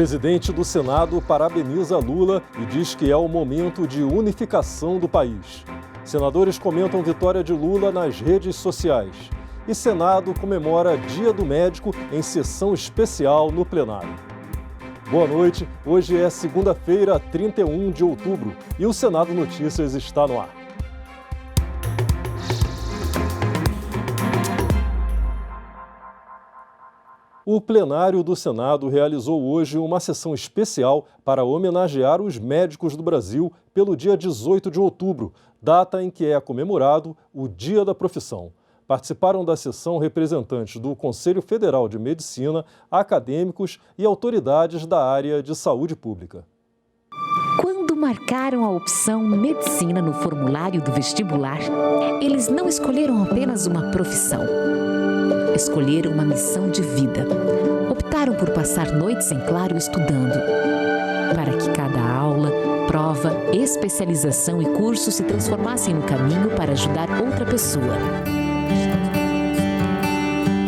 Presidente do Senado parabeniza Lula e diz que é o momento de unificação do país. Senadores comentam vitória de Lula nas redes sociais. E Senado comemora Dia do Médico em sessão especial no plenário. Boa noite, hoje é segunda-feira, 31 de outubro, e o Senado Notícias está no ar. O plenário do Senado realizou hoje uma sessão especial para homenagear os médicos do Brasil pelo dia 18 de outubro, data em que é comemorado o Dia da Profissão. Participaram da sessão representantes do Conselho Federal de Medicina, acadêmicos e autoridades da área de saúde pública. Quando marcaram a opção Medicina no formulário do vestibular, eles não escolheram apenas uma profissão. Escolheram uma missão de vida. Optaram por passar noites em claro estudando, para que cada aula, prova, especialização e curso se transformassem no caminho para ajudar outra pessoa.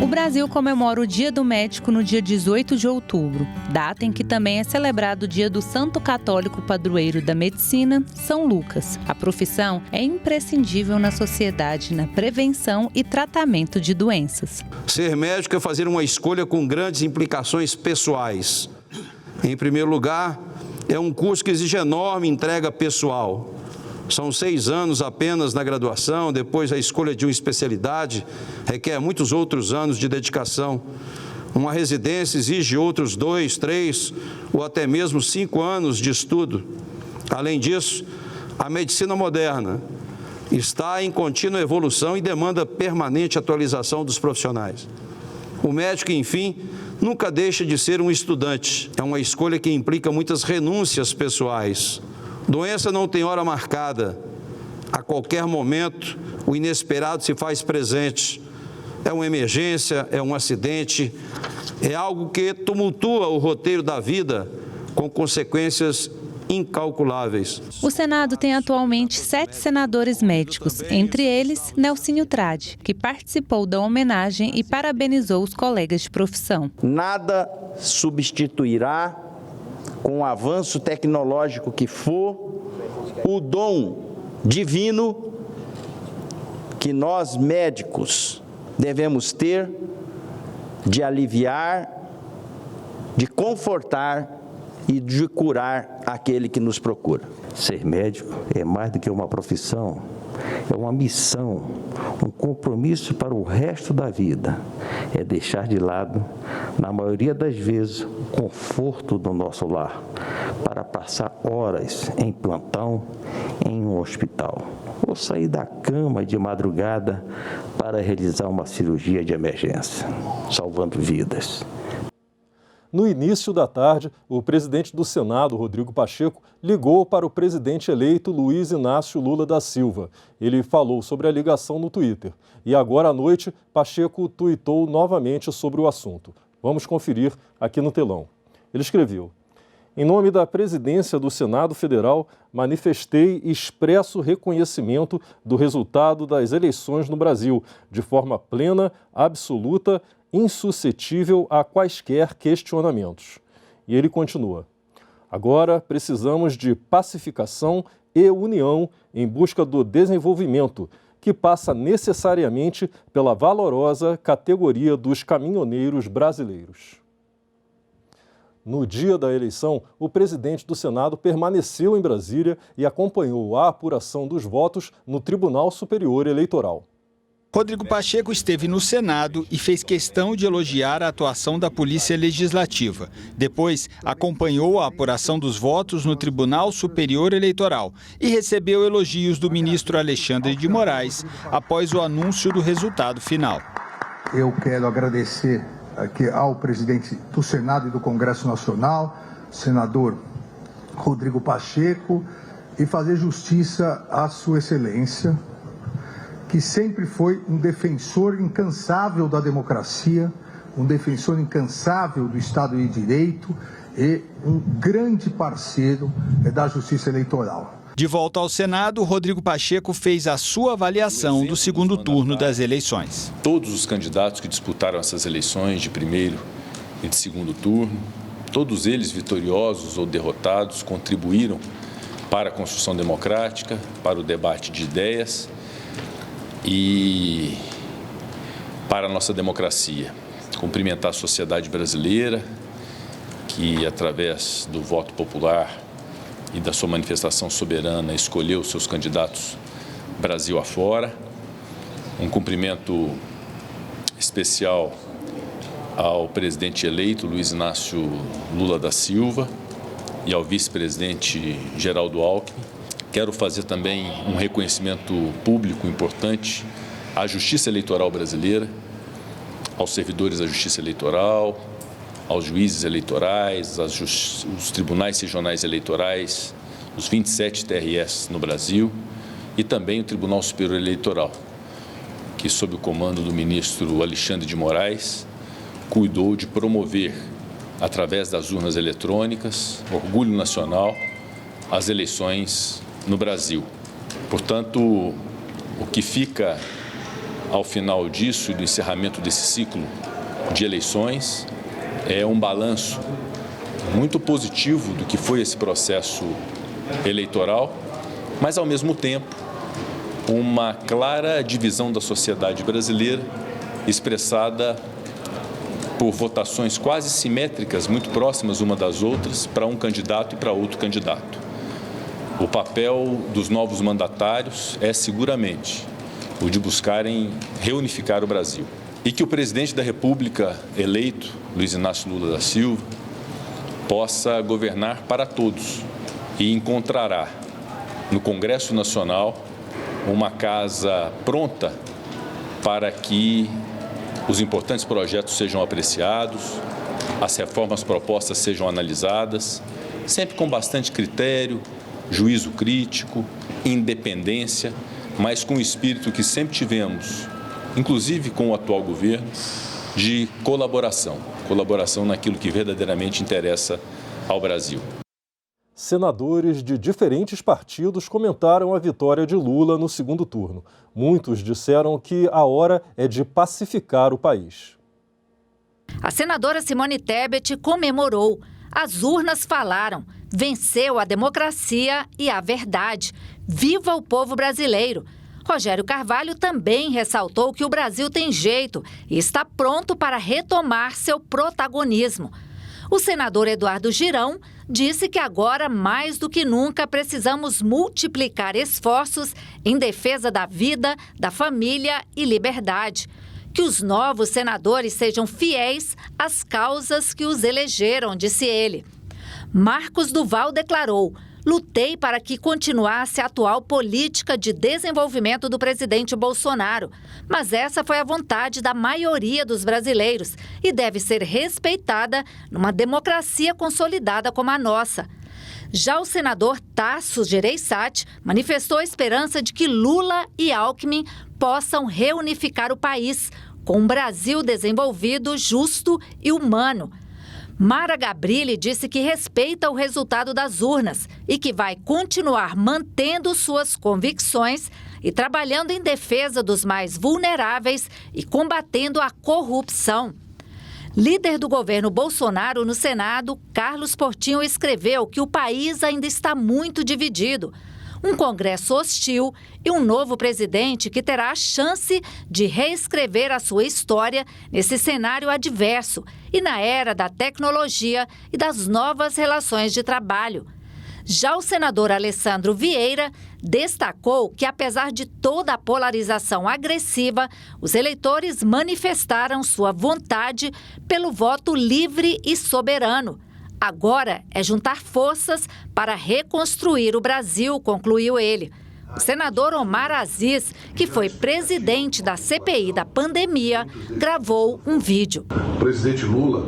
O Brasil comemora o Dia do Médico no dia 18 de outubro, data em que também é celebrado o Dia do Santo Católico Padroeiro da Medicina, São Lucas. A profissão é imprescindível na sociedade na prevenção e tratamento de doenças. Ser médico é fazer uma escolha com grandes implicações pessoais. Em primeiro lugar, é um curso que exige enorme entrega pessoal. São 6 anos apenas na graduação, depois a escolha de uma especialidade requer muitos outros anos de dedicação. Uma residência exige outros 2, 3 ou até mesmo 5 anos de estudo. Além disso, a medicina moderna está em contínua evolução e demanda permanente atualização dos profissionais. O médico, enfim, nunca deixa de ser um estudante. É uma escolha que implica muitas renúncias pessoais. Doença não tem hora marcada. A qualquer momento, o inesperado se faz presente. É uma emergência, é um acidente, é algo que tumultua o roteiro da vida com consequências incalculáveis. O Senado tem atualmente 7 senadores médicos, entre eles Nelsinho Trade, que participou da homenagem e parabenizou os colegas de profissão. Nada substituirá, com o avanço tecnológico que for, o dom divino que nós médicos devemos ter de aliviar, de confortar e de curar aquele que nos procura. Ser médico é mais do que uma profissão, é uma missão, um compromisso para o resto da vida. É deixar de lado, na maioria das vezes, o conforto do nosso lar, para passar horas em plantão em um hospital, ou sair da cama de madrugada para realizar uma cirurgia de emergência, salvando vidas. No início da tarde, o presidente do Senado, Rodrigo Pacheco, ligou para o presidente eleito Luiz Inácio Lula da Silva. Ele falou sobre a ligação no Twitter. E agora à noite, Pacheco tuitou novamente sobre o assunto. Vamos conferir aqui no telão. Ele escreveu: em nome da presidência do Senado Federal, manifestei expresso reconhecimento do resultado das eleições no Brasil, de forma plena, absoluta, insuscetível a quaisquer questionamentos. E ele continua: agora precisamos de pacificação e união em busca do desenvolvimento, que passa necessariamente pela valorosa categoria dos caminhoneiros brasileiros. No dia da eleição, o presidente do Senado permaneceu em Brasília e acompanhou a apuração dos votos no Tribunal Superior Eleitoral. Rodrigo Pacheco esteve no Senado e fez questão de elogiar a atuação da Polícia Legislativa. Depois, acompanhou a apuração dos votos no Tribunal Superior Eleitoral e recebeu elogios do ministro Alexandre de Moraes após o anúncio do resultado final. Eu quero agradecer aqui ao presidente do Senado e do Congresso Nacional, senador Rodrigo Pacheco, e fazer justiça à sua excelência, que sempre foi um defensor incansável da democracia, um defensor incansável do Estado de Direito e um grande parceiro da Justiça Eleitoral. De volta ao Senado, Rodrigo Pacheco fez a sua avaliação do segundo turno das eleições. Todos os candidatos que disputaram essas eleições de primeiro e de segundo turno Todos eles, vitoriosos ou derrotados, contribuíram para a construção democrática, para o debate de ideias e para a nossa democracia. Cumprimentar a sociedade brasileira, que através do voto popular e da sua manifestação soberana escolheu seus candidatos Brasil afora. Um cumprimento especial ao presidente eleito Luiz Inácio Lula da Silva e ao vice-presidente Geraldo Alckmin. Quero fazer também um reconhecimento público importante à Justiça Eleitoral brasileira, aos servidores da Justiça Eleitoral, aos juízes eleitorais, os tribunais regionais eleitorais, os 27 TRS no Brasil e também o Tribunal Superior Eleitoral, que, sob o comando do ministro Alexandre de Moraes, cuidou de promover, através das urnas eletrônicas, orgulho nacional, as eleições no Brasil. Portanto, o que fica ao final disso e do encerramento desse ciclo de eleições é um balanço muito positivo do que foi esse processo eleitoral, mas, ao mesmo tempo, uma clara divisão da sociedade brasileira expressada por votações quase simétricas, muito próximas uma das outras, para um candidato e para outro candidato. O papel dos novos mandatários é seguramente o de buscarem reunificar o Brasil. E que o presidente da República eleito, Luiz Inácio Lula da Silva, possa governar para todos e encontrará no Congresso Nacional uma casa pronta para que os importantes projetos sejam apreciados, as reformas propostas sejam analisadas, sempre com bastante critério, juízo crítico, independência, mas com o espírito que sempre tivemos, inclusive com o atual governo, de colaboração naquilo que verdadeiramente interessa ao Brasil. Senadores de diferentes partidos comentaram a vitória de Lula no segundo turno. Muitos disseram que a hora é de pacificar o país. A senadora Simone Tebet comemorou. As urnas falaram. Venceu a democracia e a verdade. Viva o povo brasileiro! Rogério Carvalho também ressaltou que o Brasil tem jeito e está pronto para retomar seu protagonismo. O senador Eduardo Girão disse que agora, mais do que nunca, precisamos multiplicar esforços em defesa da vida, da família e liberdade. Que os novos senadores sejam fiéis às causas que os elegeram, disse ele. Marcos Duval declarou: lutei para que continuasse a atual política de desenvolvimento do presidente Bolsonaro, mas essa foi a vontade da maioria dos brasileiros e deve ser respeitada numa democracia consolidada como a nossa. Já o senador Tasso Gereissati manifestou a esperança de que Lula e Alckmin possam reunificar o país com um Brasil desenvolvido, justo e humano. Mara Gabrilli disse que respeita o resultado das urnas e que vai continuar mantendo suas convicções e trabalhando em defesa dos mais vulneráveis e combatendo a corrupção. Líder do governo Bolsonaro no Senado, Carlos Portinho, escreveu que o país ainda está muito dividido. Um Congresso hostil e um novo presidente que terá a chance de reescrever a sua história nesse cenário adverso e na era da tecnologia e das novas relações de trabalho. Já o senador Alessandro Vieira destacou que, apesar de toda a polarização agressiva, os eleitores manifestaram sua vontade pelo voto livre e soberano. Agora é juntar forças para reconstruir o Brasil, concluiu ele. O senador Omar Aziz, que foi presidente da CPI da pandemia, gravou um vídeo. Presidente Lula,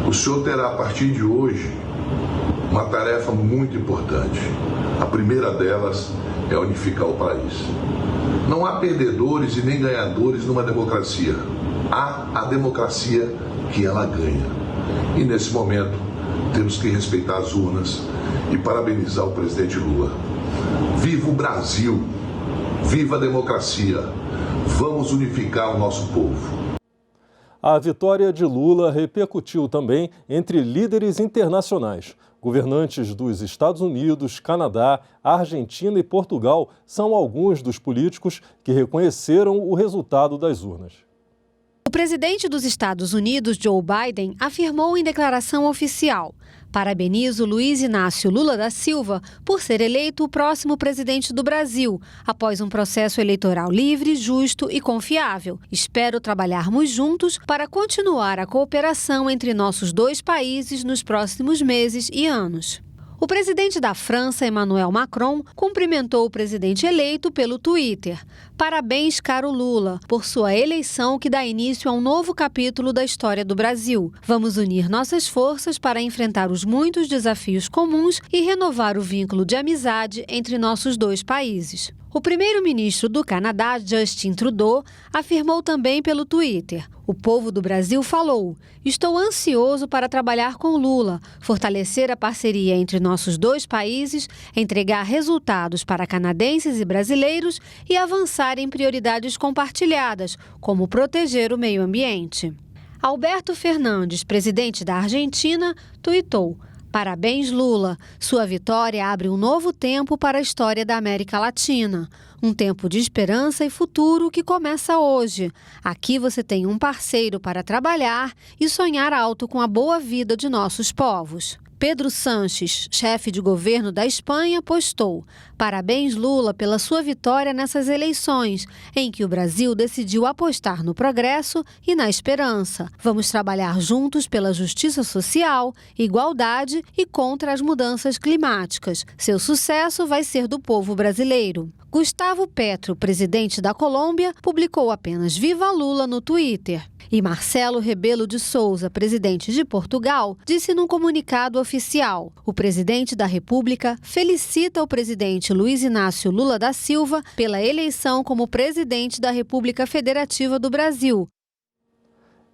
o senhor terá a partir de hoje uma tarefa muito importante. A primeira delas é unificar o país. Não há perdedores e nem ganhadores numa democracia. Há a democracia que ela ganha. E nesse momento temos que respeitar as urnas e parabenizar o presidente Lula. Viva o Brasil! Viva a democracia! Vamos unificar o nosso povo. A vitória de Lula repercutiu também entre líderes internacionais. Governantes dos Estados Unidos, Canadá, Argentina e Portugal são alguns dos políticos que reconheceram o resultado das urnas. O presidente dos Estados Unidos, Joe Biden, afirmou em declaração oficial: "Parabenizo Luiz Inácio Lula da Silva por ser eleito o próximo presidente do Brasil, após um processo eleitoral livre, justo e confiável. Espero trabalharmos juntos para continuar a cooperação entre nossos dois países nos próximos meses e anos." O presidente da França, Emmanuel Macron, cumprimentou o presidente eleito pelo Twitter. "Parabéns, caro Lula, por sua eleição que dá início a um novo capítulo da história do Brasil. Vamos unir nossas forças para enfrentar os muitos desafios comuns e renovar o vínculo de amizade entre nossos dois países." O primeiro-ministro do Canadá, Justin Trudeau, afirmou também pelo Twitter: "O povo do Brasil falou. Estou ansioso para trabalhar com Lula, fortalecer a parceria entre nossos dois países, entregar resultados para canadenses e brasileiros e avançar em prioridades compartilhadas, como proteger o meio ambiente." Alberto Fernandes, presidente da Argentina, tuitou: "Parabéns, Lula. Sua vitória abre um novo tempo para a história da América Latina. Um tempo de esperança e futuro que começa hoje. Aqui você tem um parceiro para trabalhar e sonhar alto com a boa vida de nossos povos." Pedro Sánchez, chefe de governo da Espanha, postou: "Parabéns, Lula, pela sua vitória nessas eleições, em que o Brasil decidiu apostar no progresso e na esperança. Vamos trabalhar juntos pela justiça social, igualdade e contra as mudanças climáticas. Seu sucesso vai ser do povo brasileiro." Gustavo Petro, presidente da Colômbia, publicou apenas "Viva Lula" no Twitter. E Marcelo Rebelo de Sousa, presidente de Portugal, disse num comunicado oficial: "O presidente da República felicita o presidente Luiz Inácio Lula da Silva pela eleição como presidente da República Federativa do Brasil."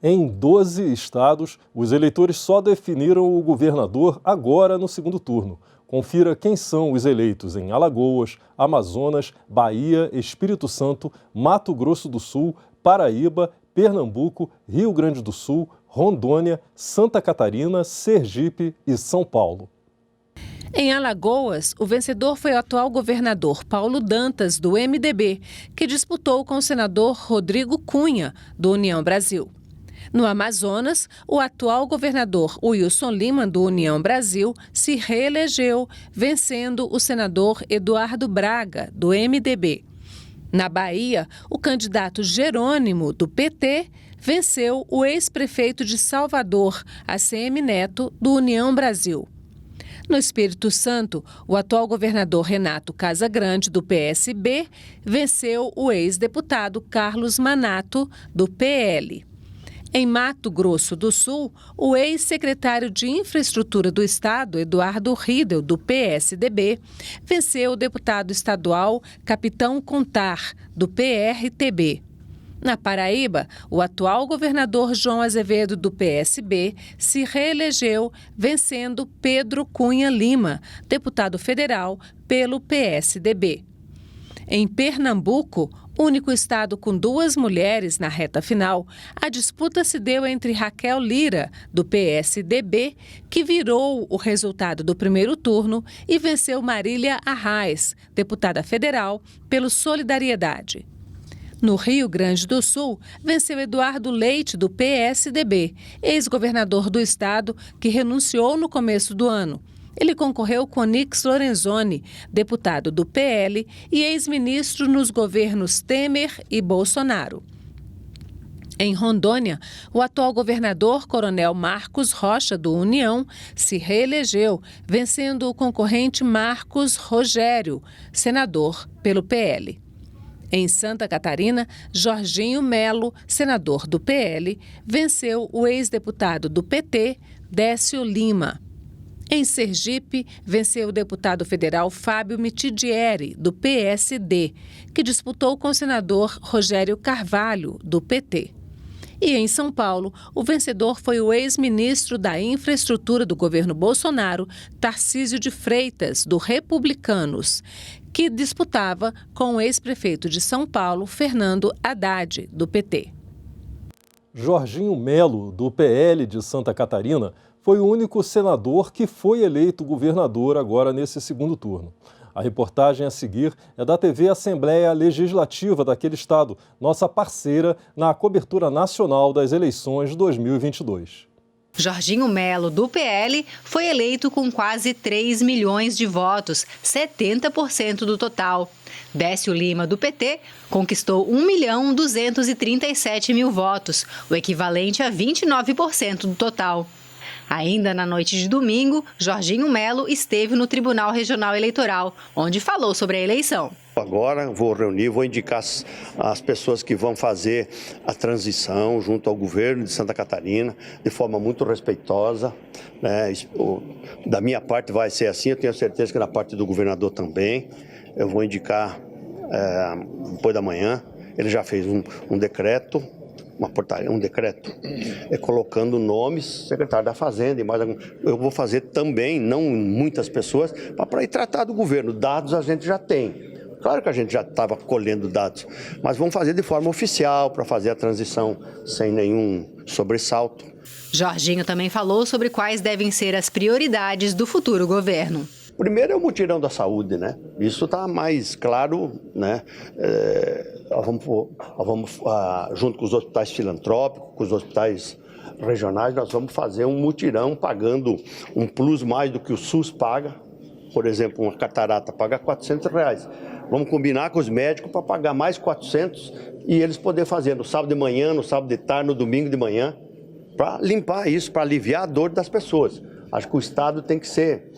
Em 12 estados, os eleitores só definiram o governador agora no segundo turno. Confira quem são os eleitos em Alagoas, Amazonas, Bahia, Espírito Santo, Mato Grosso do Sul, Paraíba, Pernambuco, Rio Grande do Sul, Rondônia, Santa Catarina, Sergipe e São Paulo. Em Alagoas, o vencedor foi o atual governador Paulo Dantas, do MDB, que disputou com o senador Rodrigo Cunha, do União Brasil. No Amazonas, o atual governador Wilson Lima, do União Brasil, se reelegeu, vencendo o senador Eduardo Braga, do MDB. Na Bahia, o candidato Jerônimo, do PT, venceu o ex-prefeito de Salvador, ACM Neto, do União Brasil. No Espírito Santo, o atual governador Renato Casagrande, do PSB, venceu o ex-deputado Carlos Manato, do PL. Em Mato Grosso do Sul, o ex-secretário de Infraestrutura do Estado, Eduardo Riedel, do PSDB, venceu o deputado estadual Capitão Contar, do PRTB. Na Paraíba, o atual governador João Azevedo, do PSB, se reelegeu, vencendo Pedro Cunha Lima, deputado federal, pelo PSDB. Em Pernambuco, único estado com 2 mulheres na reta final, a disputa se deu entre Raquel Lira, do PSDB, que virou o resultado do primeiro turno, e venceu Marília Arraes, deputada federal, pelo Solidariedade. No Rio Grande do Sul, venceu Eduardo Leite, do PSDB, ex-governador do estado, que renunciou no começo do ano. Ele concorreu com Onyx Lorenzoni, deputado do PL e ex-ministro nos governos Temer e Bolsonaro. Em Rondônia, o atual governador, Coronel Marcos Rocha, do União, se reelegeu, vencendo o concorrente Marcos Rogério, senador pelo PL. Em Santa Catarina, Jorginho Melo, senador do PL, venceu o ex-deputado do PT, Décio Lima. Em Sergipe, venceu o deputado federal Fábio Mitidieri, do PSD, que disputou com o senador Rogério Carvalho, do PT. E em São Paulo, o vencedor foi o ex-ministro da Infraestrutura do governo Bolsonaro, Tarcísio de Freitas, do Republicanos, que disputava com o ex-prefeito de São Paulo, Fernando Haddad, do PT. Jorginho Melo, do PL de Santa Catarina, foi o único senador que foi eleito governador agora nesse segundo turno. A reportagem a seguir é da TV Assembleia Legislativa daquele estado, nossa parceira na cobertura nacional das eleições de 2022. Jorginho Melo, do PL, foi eleito com quase 3 milhões de votos, 70% do total. Décio Lima, do PT, conquistou 1.237.000 votos, o equivalente a 29% do total. Ainda na noite de domingo, Jorginho Melo esteve no Tribunal Regional Eleitoral, onde falou sobre a eleição. Agora vou indicar as pessoas que vão fazer a transição junto ao governo de Santa Catarina, de forma muito respeitosa, né? Da minha parte vai ser assim, eu tenho certeza que da parte do governador também. Eu vou indicar depois da manhã, ele já fez um decreto, uma portaria, um decreto, colocando nomes, secretário da Fazenda e mais algum. Eu vou fazer também, não muitas pessoas, para ir tratar do governo. Dados a gente já tem. Claro que a gente já estava colhendo dados, mas vamos fazer de forma oficial para fazer a transição sem nenhum sobressalto. Jorginho também falou sobre quais devem ser as prioridades do futuro governo. Primeiro é o mutirão da saúde, né? Isso está mais claro, né? Vamos junto com os hospitais filantrópicos, com os hospitais regionais, nós vamos fazer um mutirão pagando um plus mais do que o SUS paga. Por exemplo, uma catarata paga R$400. Vamos combinar com os médicos para pagar mais 400 e eles poderem fazer no sábado de manhã, no sábado de tarde, no domingo de manhã, para limpar isso, para aliviar a dor das pessoas. Acho que o Estado tem que ser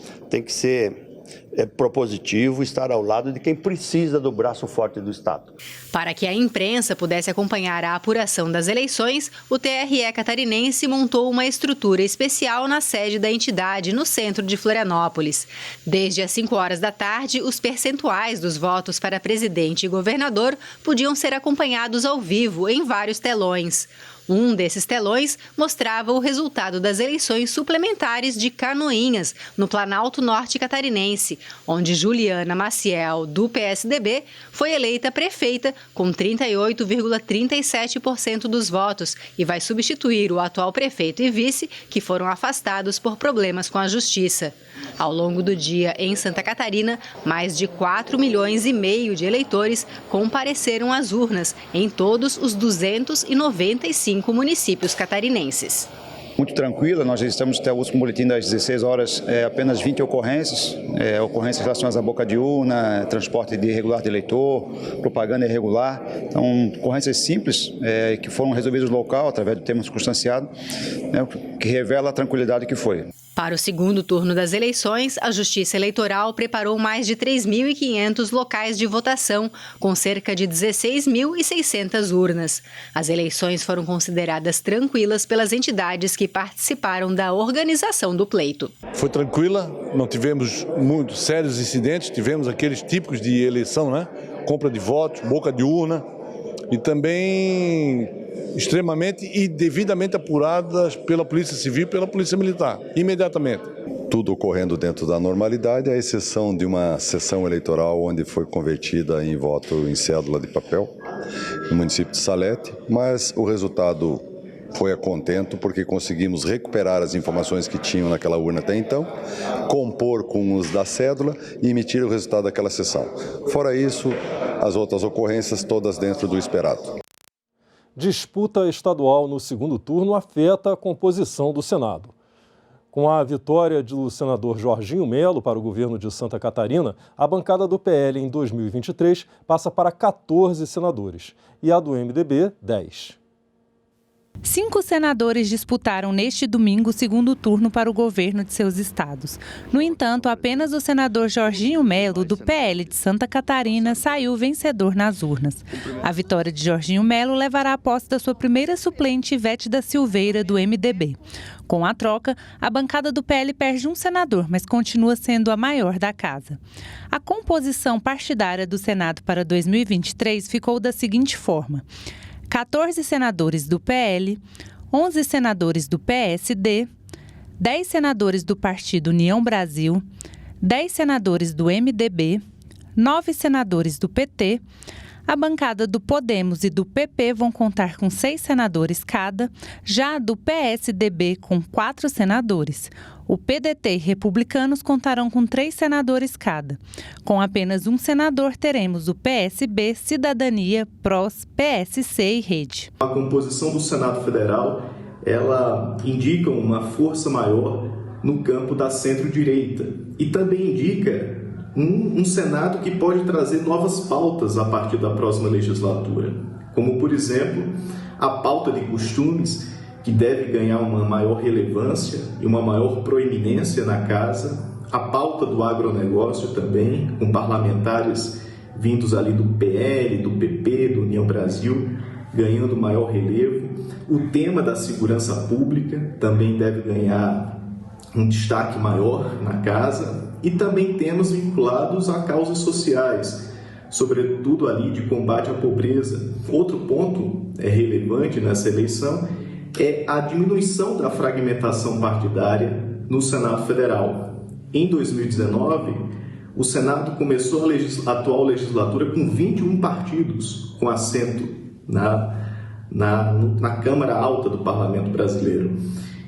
propositivo, estar ao lado de quem precisa do braço forte do Estado. Para que a imprensa pudesse acompanhar a apuração das eleições, o TRE catarinense montou uma estrutura especial na sede da entidade, no centro de Florianópolis. Desde as 5 horas da tarde, os percentuais dos votos para presidente e governador podiam ser acompanhados ao vivo em vários telões. Um desses telões mostrava o resultado das eleições suplementares de Canoinhas, no Planalto Norte catarinense, onde Juliana Maciel, do PSDB, foi eleita prefeita com 38,37% dos votos e vai substituir o atual prefeito e vice, que foram afastados por problemas com a justiça. Ao longo do dia, em Santa Catarina, mais de 4,5 milhões de eleitores compareceram às urnas em todos os 295 municípios catarinenses. Muito tranquila, nós já estamos até o último boletim das 16 horas, apenas 20 ocorrências, ocorrências relacionadas à boca de urna, transporte de irregular de eleitor, propaganda irregular, então ocorrências simples que foram resolvidas no local através do termo circunstanciado, que revela a tranquilidade que foi. Para o segundo turno das eleições, a Justiça Eleitoral preparou mais de 3.500 locais de votação, com cerca de 16.600 urnas. As eleições foram consideradas tranquilas pelas entidades que participaram da organização do pleito. Foi tranquila, não tivemos muitos sérios incidentes, tivemos aqueles típicos de eleição, né? Compra de votos, boca de urna e também extremamente e devidamente apuradas pela Polícia Civil e pela Polícia Militar, imediatamente. Tudo ocorrendo dentro da normalidade, à exceção de uma sessão eleitoral onde foi convertida em voto em cédula de papel, no município de Salete, mas o resultado foi a contento porque conseguimos recuperar as informações que tinham naquela urna até então, compor com os da cédula e emitir o resultado daquela sessão. Fora isso, as outras ocorrências todas dentro do esperado. Disputa estadual no segundo turno afeta a composição do Senado. Com a vitória do senador Jorginho Melo para o governo de Santa Catarina, a bancada do PL em 2023 passa para 14 senadores e a do MDB, 10. 5 senadores disputaram neste domingo o segundo turno para o governo de seus estados. No entanto, apenas o senador Jorginho Melo, do PL de Santa Catarina, saiu vencedor nas urnas. A vitória de Jorginho Melo levará à posse da sua primeira suplente, Ivete da Silveira, do MDB. Com a troca, a bancada do PL perde um senador, mas continua sendo a maior da casa. A composição partidária do Senado para 2023 ficou da seguinte forma: 14 senadores do PL, 11 senadores do PSD, 10 senadores do Partido União Brasil, 10 senadores do MDB, 9 senadores do PT, A bancada do Podemos e do PP vão contar com 6 senadores cada, já a do PSDB com 4 senadores. O PDT e Republicanos contarão com 3 senadores cada. Com apenas um senador, teremos o PSB, Cidadania, PROS, PSC e Rede. A composição do Senado Federal, ela indica uma força maior no campo da centro-direita e também indica um Senado que pode trazer novas pautas a partir da próxima legislatura, como, por exemplo, a pauta de costumes, que deve ganhar uma maior relevância e uma maior proeminência na casa, a pauta do agronegócio também, com parlamentares vindos ali do PL, do PP, do União Brasil, ganhando maior relevo. O tema da segurança pública também deve ganhar um destaque maior na casa, e também temas vinculados a causas sociais, sobretudo ali de combate à pobreza. Outro ponto relevante nessa eleição é a diminuição da fragmentação partidária no Senado Federal. Em 2019, o Senado começou a atual legislatura com 21 partidos, com assento na Câmara Alta do Parlamento Brasileiro.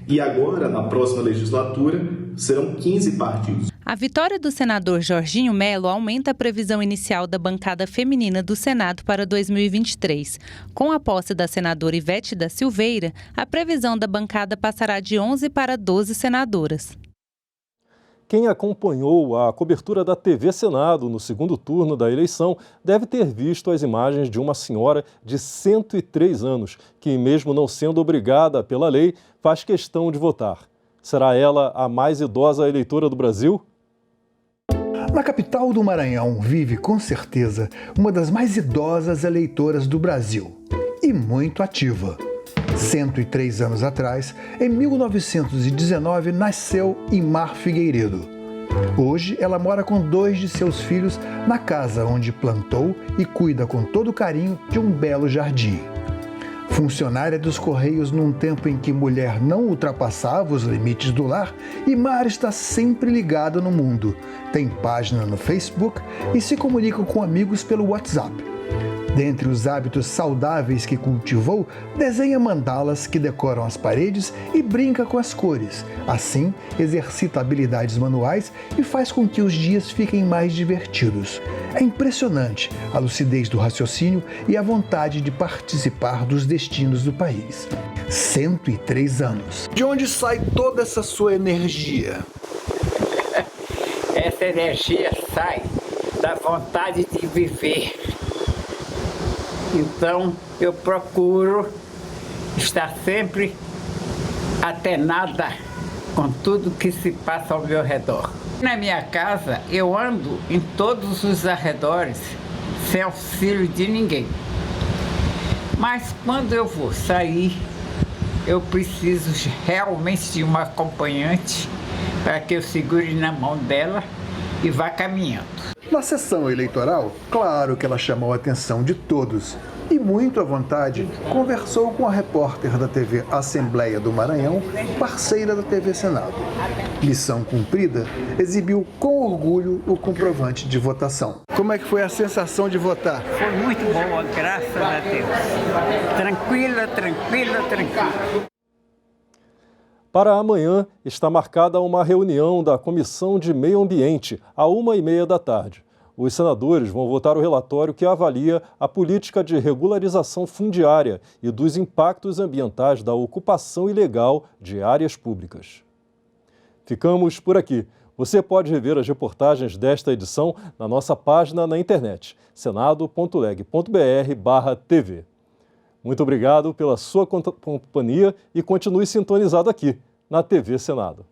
E agora, na próxima legislatura, serão 15 partidos. A vitória do senador Jorginho Melo aumenta a previsão inicial da bancada feminina do Senado para 2023. Com a posse da senadora Ivete da Silveira, a previsão da bancada passará de 11 para 12 senadoras. Quem acompanhou a cobertura da TV Senado no segundo turno da eleição deve ter visto as imagens de uma senhora de 103 anos, que, mesmo não sendo obrigada pela lei, faz questão de votar. Será ela a mais idosa eleitora do Brasil? Na capital do Maranhão vive, com certeza, uma das mais idosas eleitoras do Brasil e muito ativa. 103 anos atrás, em 1919, nasceu Imar Figueiredo. Hoje, ela mora com 2 de seus filhos na casa onde plantou e cuida com todo carinho de um belo jardim. Funcionária dos Correios num tempo em que mulher não ultrapassava os limites do lar, Imar está sempre ligada no mundo. Tem página no Facebook e se comunica com amigos pelo WhatsApp. Dentre os hábitos saudáveis que cultivou, desenha mandalas que decoram as paredes e brinca com as cores. Assim, exercita habilidades manuais e faz com que os dias fiquem mais divertidos. É impressionante a lucidez do raciocínio e a vontade de participar dos destinos do país. 103 anos. De onde sai toda essa sua energia? Essa energia sai da vontade de viver. Então, eu procuro estar sempre atenada com tudo que se passa ao meu redor. Na minha casa, eu ando em todos os arredores, sem auxílio de ninguém. Mas quando eu vou sair, eu preciso realmente de uma acompanhante para que eu segure na mão dela e vá caminhando. Na sessão eleitoral, claro que ela chamou a atenção de todos e, muito à vontade, conversou com a repórter da TV Assembleia do Maranhão, parceira da TV Senado. Missão cumprida, exibiu com orgulho o comprovante de votação. Como é que foi a sensação de votar? Foi muito boa, graças a Deus. Tranquila. Para amanhã, está marcada uma reunião da Comissão de Meio Ambiente, às 1h30 da tarde. Os senadores vão votar o relatório que avalia a política de regularização fundiária e dos impactos ambientais da ocupação ilegal de áreas públicas. Ficamos por aqui. Você pode rever as reportagens desta edição na nossa página na internet, senado.leg.br/tv. Muito obrigado pela sua companhia e continue sintonizado aqui na TV Senado.